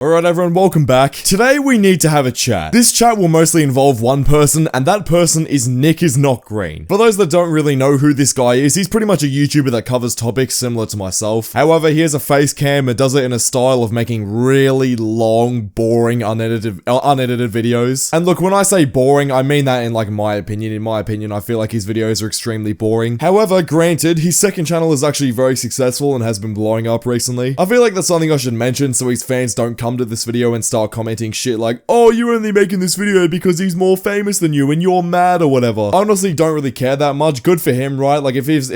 Alright everyone, welcome back. Today we need to have a chat. This chat will mostly involve one person, and that person is Nickisnotgreen. For those that don't really know who this guy is, he's pretty much a YouTuber that covers topics similar to myself. However, he has a face cam and does it in a style of making really long, boring, unedited videos. And look, when I say boring, I mean that in like my opinion. In my opinion, I feel like his videos are extremely boring. However, granted, his second channel is actually very successful and has been blowing up recently. I feel like that's something I should mention so his fans don't come to this video and start commenting shit like, oh, you're only making this video because he's more famous than you and you're mad or whatever. I honestly don't really care that much. Good for him, right? Like if he's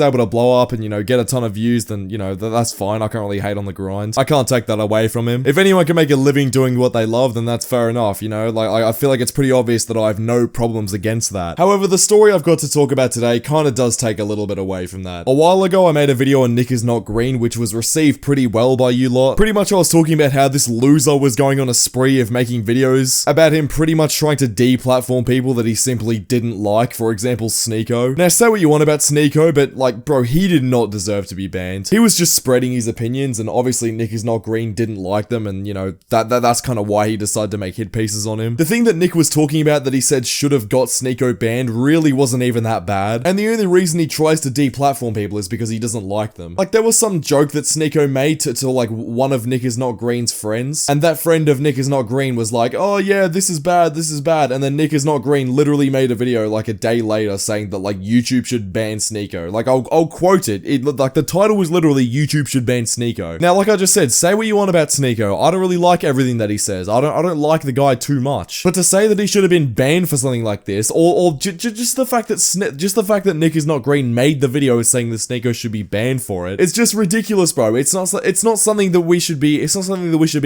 able to blow up and, you know, get a ton of views, then, you know, that's fine. I can't really hate on the grind. I can't take that away from him. If anyone can make a living doing what they love, then that's fair enough, you know? Like, I feel like it's pretty obvious that I have no problems against that. However, the story I've got to talk about today kind of does take a little bit away from that. A while ago, I made a video on Nickisnotgreen, which was received pretty well by you lot. Pretty much I was talking about how this loser was going on a spree of making videos about him pretty much trying to deplatform people that he simply didn't like, for example, Sneeko. Now, say what you want about Sneeko, but like, bro, he did not deserve to be banned. He was just spreading his opinions, and obviously Nickisnotgreen didn't like them, and you know, that's kind of why he decided to make hit pieces on him. The thing that Nick was talking about that he said should have got Sneeko banned really wasn't even that bad, and the only reason he tries to deplatform people is because he doesn't like them. Like, there was some joke that Sneeko made to like one of Nickisnotgreen's friends, and that friend of Nickisnotgreen was like, oh yeah, this is bad, and then Nickisnotgreen literally made a video like a day later saying that like YouTube should ban Sneeko. Like, I'll quote it, like the title was literally YouTube should ban Sneeko. Now, like I just said, say what you want about Sneeko. I don't really like everything that he says. I don't like the guy too much. But to say that he should have been banned for something like this, or just the fact that Nickisnotgreen made the video saying that Sneeko should be banned for it, it's just ridiculous, bro. It's not something that we should be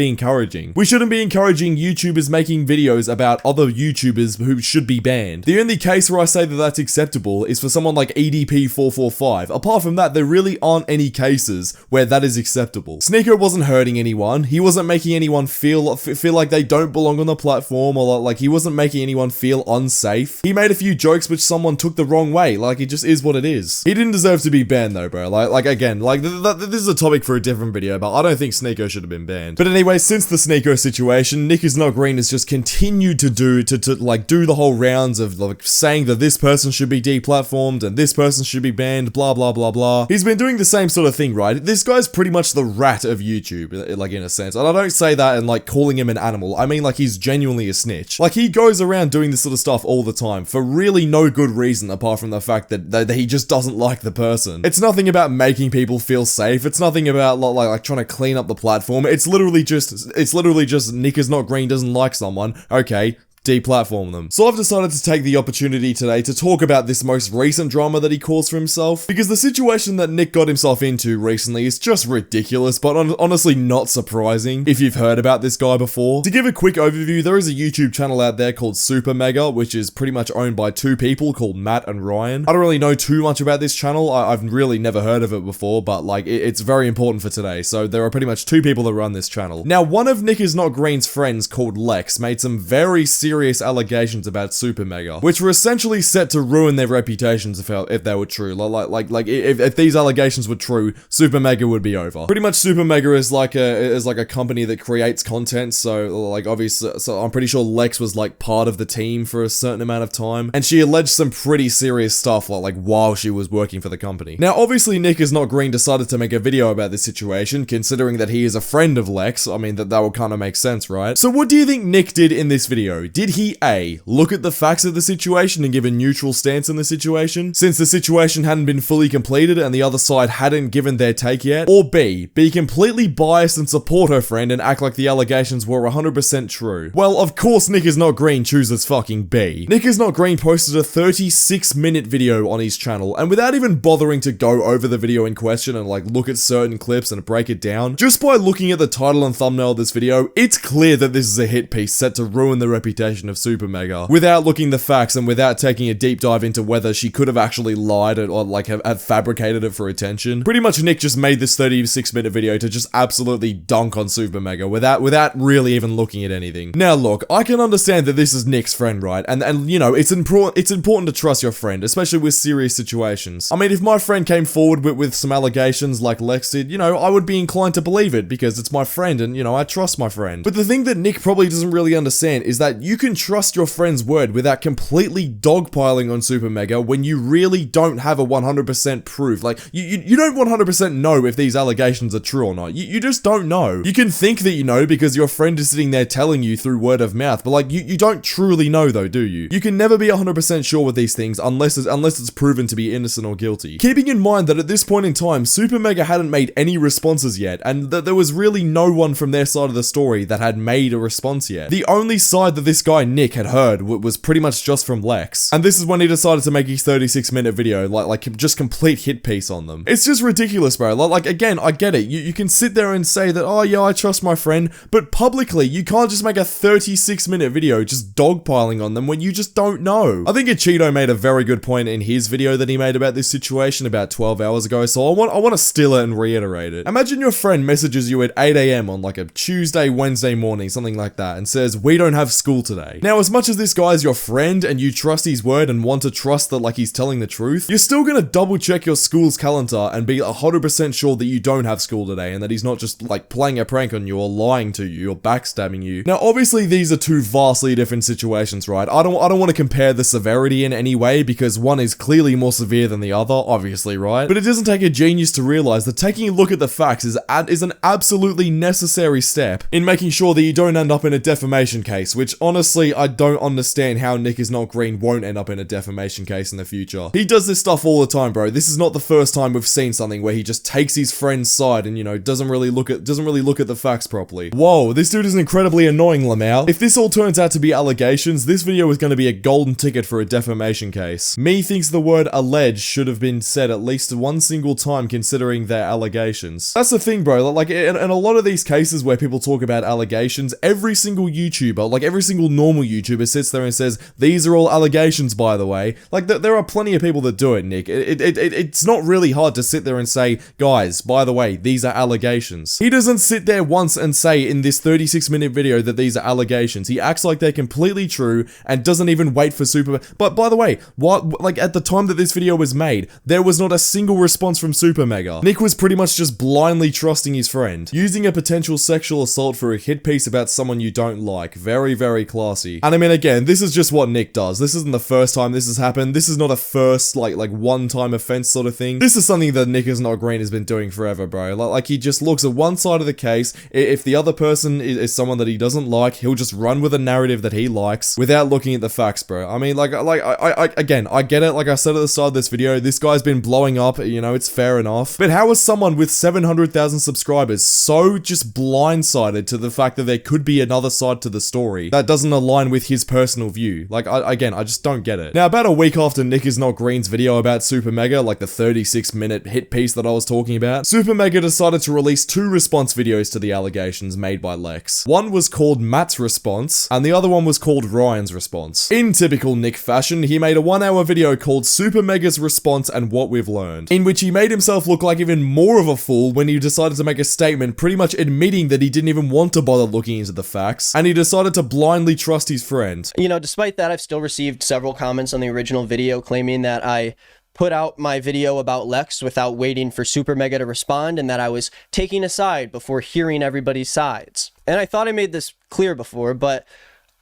encouraging. We shouldn't be encouraging YouTubers making videos about other YouTubers who should be banned. The only case where I say that that's acceptable is for someone like EDP445. Apart from that, there really aren't any cases where that is acceptable. Sneeko wasn't hurting anyone. He wasn't making anyone feel like they don't belong on the platform, or like he wasn't making anyone feel unsafe. He made a few jokes which someone took the wrong way. Like, it just is what it is. He didn't deserve to be banned though, bro. Like again, like this is a topic for a different video, but I don't think Sneeko should have been banned. But anyway, since the Sneeko situation, Nickisnotgreen has just continued to do the whole rounds of like saying that this person should be deplatformed and this person should be banned, blah blah blah blah. He's been doing the same sort of thing, right? This guy's pretty much the rat of YouTube, like in a sense. And I don't say that and like calling him an animal. I mean like he's genuinely a snitch. Like he goes around doing this sort of stuff all the time for really no good reason apart from the fact that he just doesn't like the person. It's nothing about making people feel safe. It's nothing about like trying to clean up the platform. It's literally just Nickisnotgreen doesn't like someone. Okay, deplatform them. So I've decided to take the opportunity today to talk about this most recent drama that he caused for himself, because the situation that Nick got himself into recently is just ridiculous, but honestly not surprising if you've heard about this guy before. To give a quick overview, there is a YouTube channel out there called Super Mega, which is pretty much owned by two people called Matt and Ryan. I don't really know too much about this channel. I've really never heard of it before, but like it's very important for today. So there are pretty much two people that run this channel. Now, one of Nickisnotgreen's friends called Lex made some very serious allegations about Super Mega, which were essentially set to ruin their reputations if they were true. Like if these allegations were true, Super Mega would be over. Pretty much Super Mega is like a company that creates content, so like obviously, so I'm pretty sure Lex was like part of the team for a certain amount of time, and she alleged some pretty serious stuff like while she was working for the company. Now obviously Nickisnotgreen decided to make a video about this situation, considering that he is a friend of Lex. I mean that would kind of make sense, right? So what do you think Nick did in this video? Did he A, look at the facts of the situation and give a neutral stance in the situation, since the situation hadn't been fully completed and the other side hadn't given their take yet? Or B, be completely biased and support her friend and act like the allegations were 100% true? Well, of course Nickisnotgreen chooses fucking B. Nickisnotgreen posted a 36-minute video on his channel, and without even bothering to go over the video in question and like look at certain clips and break it down, just by looking at the title and thumbnail of this video, it's clear that this is a hit piece set to ruin the reputation accusation of Super Mega without looking the facts and without taking a deep dive into whether she could have actually lied or like have fabricated it for attention. Pretty much Nick just made this 36-minute video to just absolutely dunk on Super Mega without really even looking at anything. Now look, I can understand that this is Nick's friend, right? And you know, it's important to trust your friend, especially with serious situations. I mean, if my friend came forward with some allegations like Lex did, you know, I would be inclined to believe it because it's my friend and, you know, I trust my friend. But the thing that Nick probably doesn't really understand is that you can trust your friend's word without completely dogpiling on Super Mega when you really don't have a 100% proof. Like, you don't 100% know if these allegations are true or not. You just don't know. You can think that you know because your friend is sitting there telling you through word of mouth, but like, you don't truly know though, do you? You can never be 100% sure with these things unless it's proven to be innocent or guilty. Keeping in mind that at this point in time, Super Mega hadn't made any responses yet, and that there was really no one from their side of the story that had made a response yet. The only side that this guy Nick had heard was pretty much just from Lex, and this is when he decided to make his 36-minute video, like just complete hit piece on them. It's just ridiculous, bro. Like again, I get it. You can sit there and say that, oh yeah, I trust my friend, but publicly, you can't just make a 36-minute video just dogpiling on them when you just don't know. I think Cheeto made a very good point in his video that he made about this situation about 12 hours ago, so I want to steal it and reiterate it. Imagine your friend messages you at 8 AM on like a Tuesday, Wednesday morning, something like that, and says, we don't have school today. Now, as much as this guy is your friend and you trust his word and want to trust that like he's telling the truth, you're still gonna double check your school's calendar and be 100% sure that you don't have school today and that he's not just like playing a prank on you or lying to you or backstabbing you. Now, obviously these are two vastly different situations, right? I don't want to compare the severity in any way because one is clearly more severe than the other, obviously, right? But it doesn't take a genius to realize that taking a look at the facts is an absolutely necessary step in making sure that you don't end up in a defamation case, which honestly, I don't understand how Nickisnotgreen won't end up in a defamation case in the future. He does this stuff all the time, bro. This is not the first time we've seen something where he just takes his friend's side and, you know, doesn't really look at the facts properly. Whoa, this dude is incredibly annoying, Lamau. If this all turns out to be allegations, this video is going to be a golden ticket for a defamation case. Me thinks the word alleged should have been said at least one single time considering their allegations. That's the thing, bro. Like, in a lot of these cases where people talk about allegations, every single YouTuber, like every single normal YouTuber sits there and says, these are all allegations, by the way. Like, there are plenty of people that do it, Nick. It's not really hard to sit there and say, guys, by the way, these are allegations. He doesn't sit there once and say in this 36-minute video that these are allegations. He acts like they're completely true and doesn't even wait for Super... But by the way, like at the time that this video was made, there was not a single response from Super Mega. Nick was pretty much just blindly trusting his friend, using a potential sexual assault for a hit piece about someone you don't like. Very, very classy. And I mean, again, this is just what Nick does. This isn't the first time this has happened. This is not a first, like one-time offense sort of thing. This is something that Nickisnotgreen has been doing forever, bro. Like he just looks at one side of the case. If the other person is someone that he doesn't like, he'll just run with a narrative that he likes without looking at the facts, bro. I mean, again, I get it. Like I said at the start of this video, this guy's been blowing up, you know, it's fair enough. But how is someone with 700,000 subscribers so just blindsided to the fact that there could be another side to the story that doesn't align with his personal view? Like, I just don't get it. Now, about a week after Nickisnotgreen's video about Super Mega, like the 36-minute hit piece that I was talking about, Super Mega decided to release two response videos to the allegations made by Lex. One was called Matt's response, and the other one was called Ryan's response. In typical Nick fashion, he made a 1-hour video called Super Mega's response and what we've learned, in which he made himself look like even more of a fool when he decided to make a statement pretty much admitting that he didn't even want to bother looking into the facts, and he decided to blindly trust his friend. You know, despite that, I've still received several comments on the original video claiming that I put out my video about Lex without waiting for Super Mega to respond and that I was taking a side before hearing everybody's sides. And I thought I made this clear before, but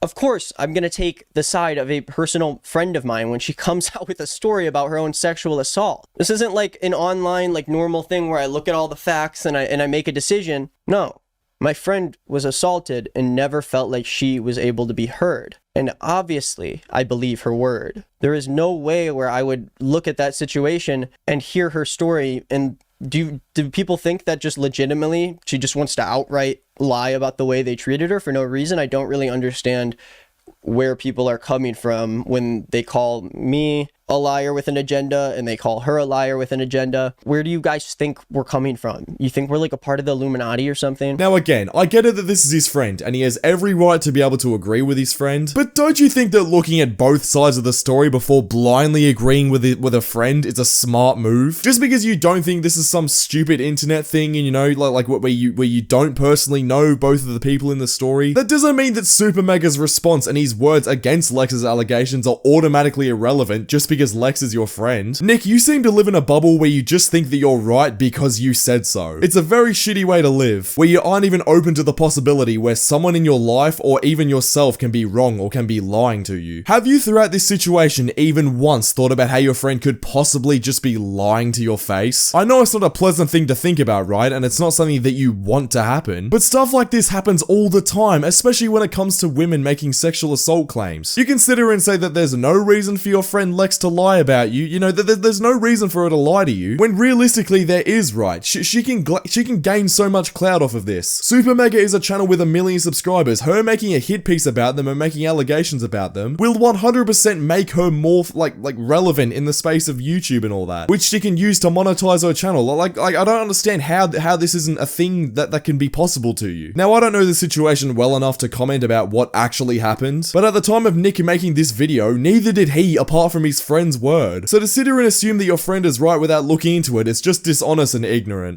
of course, I'm going to take the side of a personal friend of mine when she comes out with a story about her own sexual assault. This isn't like an online, like normal thing where I look at all the facts and I make a decision. No. My friend was assaulted and never felt like she was able to be heard. And obviously, I believe her word. There is no way where I would look at that situation and hear her story and do people think that just legitimately she just wants to outright lie about the way they treated her for no reason? I don't really understand where people are coming from when they call me a liar with an agenda and they call her a liar with an agenda. Where do you guys think we're coming from? You think we're like a part of the Illuminati or something? Now again, I get it that this is his friend, and he has every right to be able to agree with his friend, but don't you think that looking at both sides of the story before blindly agreeing with a friend is a smart move? Just because you don't think this is some stupid internet thing, and you know, like where you don't personally know both of the people in the story, that doesn't mean that Super Mega's response and his words against Lex's allegations are automatically irrelevant just because Lex is your friend. Nick, you seem to live in a bubble where you just think that you're right because you said so. It's a very shitty way to live, where you aren't even open to the possibility where someone in your life or even yourself can be wrong or can be lying to you. Have you throughout this situation even once thought about how your friend could possibly just be lying to your face? I know it's not a pleasant thing to think about, right? And it's not something that you want to happen, but stuff like this happens all the time, especially when it comes to women making sexual assault claims. You can sit here and say that there's no reason for your friend Lex to lie about you, you know, that there's no reason for her to lie to you, when realistically there is, right? She can gain so much clout off of this. Super Mega is a channel with 1 million subscribers. Her making a hit piece about them and making allegations about them will 100% make her more like relevant in the space of YouTube and all that, which she can use to monetize her channel. Like I don't understand how this isn't a thing that can be possible to you. Now, I don't know the situation well enough to comment about what actually happened, but at the time of Nick making this video, neither did he, apart from his friend's word. So to sit here and assume that your friend is right without looking into it is just dishonest and ignorant.